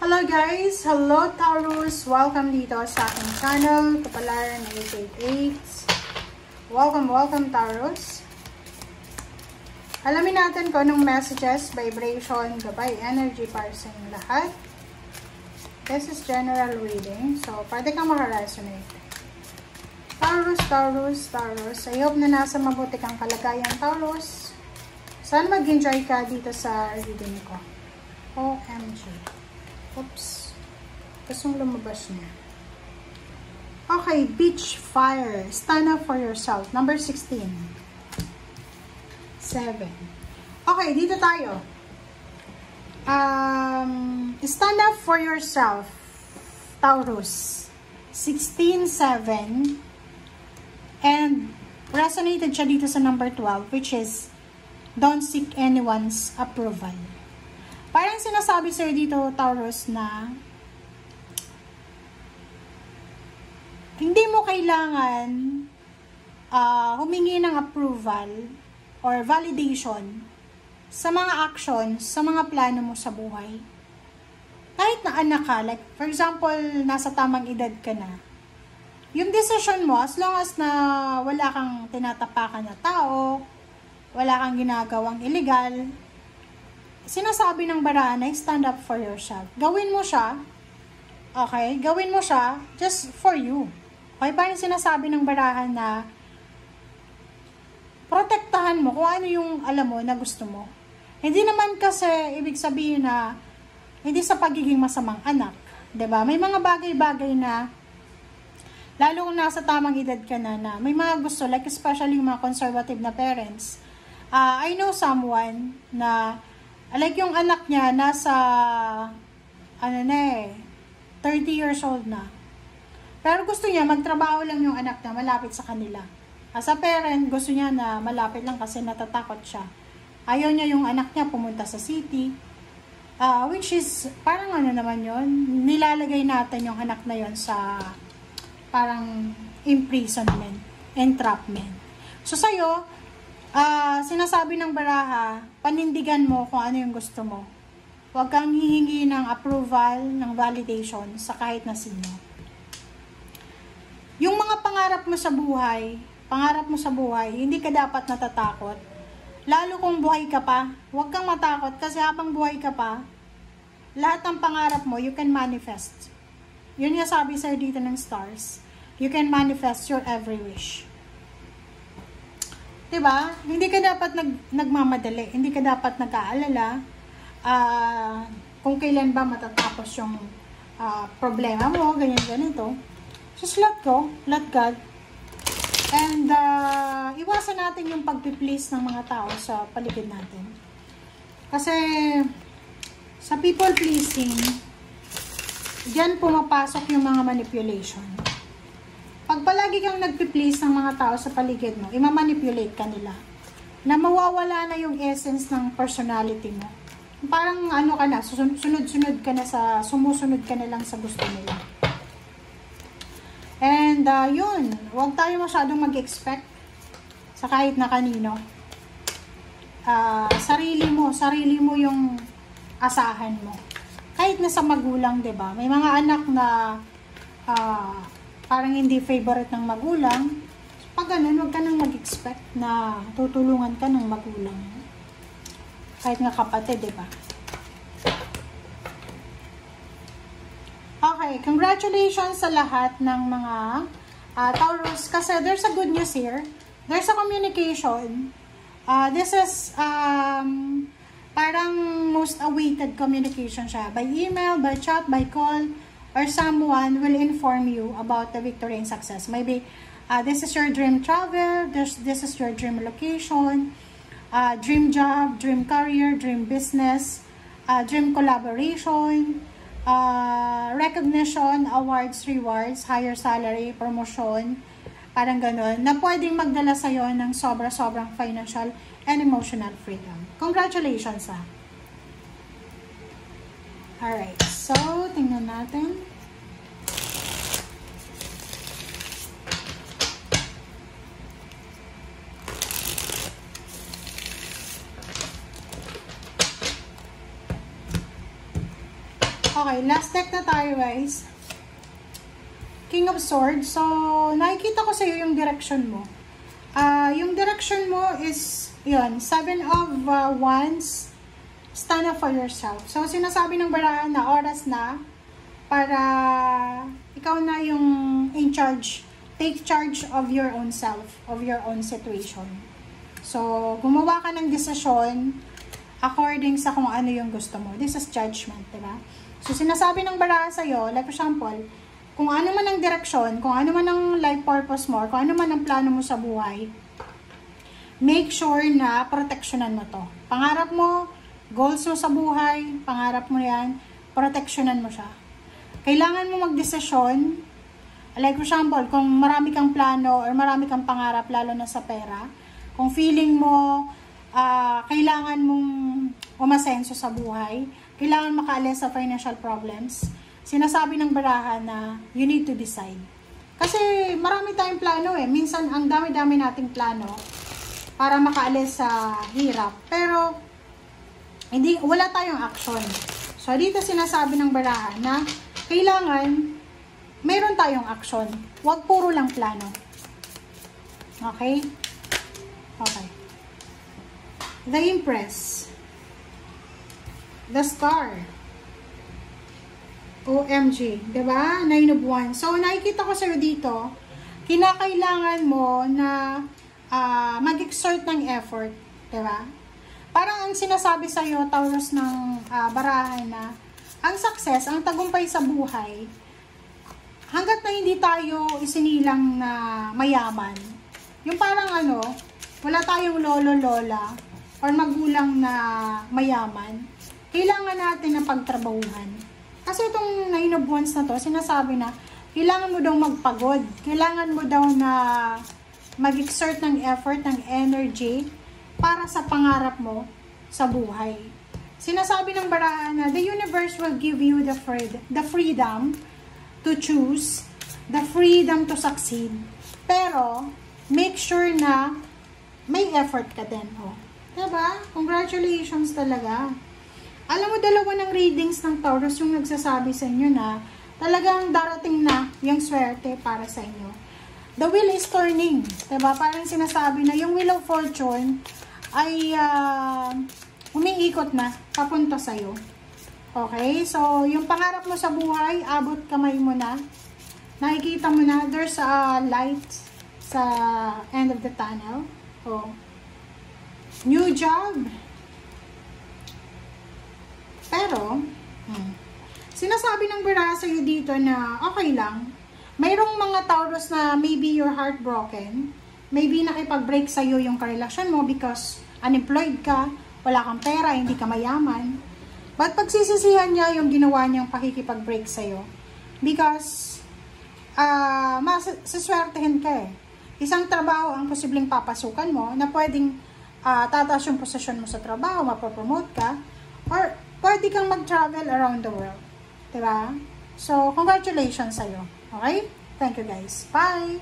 Hello guys! Hello Taurus! Welcome dito sa aking channel, Kapalaran 888. Welcome Taurus! Alamin natin kung anong messages, vibration, gabay, energy para sa inyong lahat. This is general reading, so pwede kang makaresonate. Taurus. I hope na nasa mabuti kang kalagayan, Taurus. Sana mag-enjoy ka dito sa reading ko. OMG. Oops. Gustong lumabas niya. Okay, beach fire. Stand up for yourself. Number 16. 7. Okay, dito tayo. Stand up for yourself, Taurus. 16, 7. And resonated siya dito sa number 12, which is don't seek anyone's approval. Parang sinasabi sa'yo dito, Taurus, na hindi mo kailangan humingi ng approval or validation sa mga actions, sa mga plano mo sa buhay. Kahit na anak ka, like, for example, nasa tamang edad ka na, yung decision mo, as long as na wala kang tinatapakan na tao, wala kang ginagawang illegal, sinasabi ng barahan ay stand up for yourself. Gawin mo siya, okay? Gawin mo siya just for you. Okay? Parang sinasabi ng barahan na protektahan mo kung ano yung alam mo na gusto mo. Hindi naman kasi ibig sabihin na hindi sa pagiging masamang anak. 'Di ba? May mga bagay-bagay na lalo kung nasa tamang edad ka na may mga gusto, like especially yung mga conservative na parents. I know someone na like yung anak niya nasa 30 years old na. Pero gusto niya magtrabaho lang yung anak niya malapit sa kanila. As a parent, gusto niya na malapit lang kasi natatakot siya. Ayaw niya yung anak niya pumunta sa city. Which is parang ano naman yon, nilalagay natin yung anak na yon sa parang imprisonment, entrapment. So sa'yo, sinasabi ng baraha, panindigan mo kung ano yung gusto mo. Huwag kang hihingi ng approval, ng validation sa kahit na sino. Yung mga pangarap mo sa buhay, hindi ka dapat natatakot. Lalo kung buhay ka pa, huwag kang matakot kasi habang buhay ka pa, lahat ng pangarap mo, you can manifest. Yun yung sabi sa'yo dito ng stars. You can manifest your every wish. Diba? Hindi ka dapat nagmamadali. Hindi ka dapat nag-aalala kung kailan ba matatapos yung problema mo, ganito. Just let go. Let God. And iwasan natin yung pagpiplease ng mga tao sa paligid natin. Kasi sa people pleasing, diyan pumapasok yung mga manipulation. Pag palagi kang nagpi-please ng mga tao sa paligid mo, imamanipulate ka nila. Na mawawala na yung essence ng personality mo. Parang ano ka na, sunod-sunod ka na sumusunod ka na lang sa gusto nila. And yun, huwag tayo masyadong mag-expect sa kahit na kanino. Sarili mo yung asahan mo. Kahit na sa magulang, 'di ba? May mga anak na parang hindi favorite ng magulang. Pag ganun, huwag ka nang mag-expect na tutulungan ka ng magulang. Kahit nga kapatid, diba? Okay, congratulations sa lahat ng mga Taurus. Kasi there's a good news here. There's a communication. This is parang most awaited communication siya. By email, by chat, by call, or someone will inform you about the victory and success. Maybe this is your dream travel, this is your dream location, dream job, dream career, dream business, dream collaboration, recognition, awards, rewards, higher salary, promotion, parang ganun, na pwedeng magdala sa'yo ng sobra-sobrang financial and emotional freedom. Congratulations, ha! Alright, so, tingnan natin. Okay, last deck na tayo, guys. King of Swords. So, nakikita ko sa iyo yung direction mo. Yung direction mo is, yun, 7 of Wands. Stand up for yourself. So, sinasabi ng barahan na oras na para ikaw na yung in charge. Take charge of your own self, of your own situation. So, gumawa ka ng desisyon according sa kung ano yung gusto mo. This is judgment, diba? So, sinasabi ng barahan sa'yo, like for example, kung ano man ang direksyon, kung ano man ang life purpose mo, kung ano man ang plano mo sa buhay, make sure na proteksyonan mo to. Pangarap mo, goals mo sa buhay, pangarap mo yan, proteksyonan mo siya. Kailangan mo magdesisyon, like for example, kung marami kang plano or marami kang pangarap, lalo na sa pera, kung feeling mo, kailangan mong umasenso sa buhay, kailangan makaalis sa financial problems, sinasabi ng barahan na you need to decide. Kasi marami tayong plano eh. Minsan, ang dami-dami nating plano para makaalis sa hirap. Pero, wala tayong action. So, dito sinasabi ng barahan na kailangan meron tayong action. Huwag puro lang plano. Okay? Okay. The Empress. The Star. OMG. Diba? 9 of Wands. So, nakikita ko sa'yo dito, kinakailangan mo na mag-exert ng effort. Diba? Parang ang sinasabi sa'yo, Taurus ng barahan na, ang success, ang tagumpay sa buhay, hanggat na hindi tayo isinilang na mayaman, yung parang wala tayong lolo-lola or magulang na mayaman, kailangan natin na pagtrabahuhan. Kasi itong 9 of Wands na to, sinasabi na, kailangan mo daw magpagod. Kailangan mo daw na mag-exert ng effort, ng energy, para sa pangarap mo sa buhay. Sinasabi ng barahan na, the universe will give you the freedom to choose, the freedom to succeed. Pero, make sure na may effort ka din. Oh. Diba? Congratulations talaga. Alam mo, dalawa ng readings ng Taurus yung nagsasabi sa inyo na talagang darating na yung swerte para sa inyo. The wheel is turning. Diba? Parang sinasabi na yung wheel of fortune ay umiikot na papunta sa'yo. Okay? So, yung pangarap mo sa buhay, abot kamay mo na. Nakikita mo na, there's a light sa end of the tunnel. Oh. New job. Pero, sinasabi ng baraha sa'yo dito na okay lang. Mayroong mga Taurus na maybe you're heartbroken. Maybe nakipag-break sa'yo yung karelasyon mo because unemployed ka, wala kang pera, hindi ka mayaman. But pagsisisihan niya yung ginawa niyang pakikipag-break sa'yo. Because, masaswertehin ka eh. Isang trabaho ang posibleng papasukan mo na pwedeng tataas yung posisyon mo sa trabaho, mapopromote ka, or pwede kang mag-travel around the world. Diba? So, congratulations sa'yo. Okay? Thank you guys. Bye!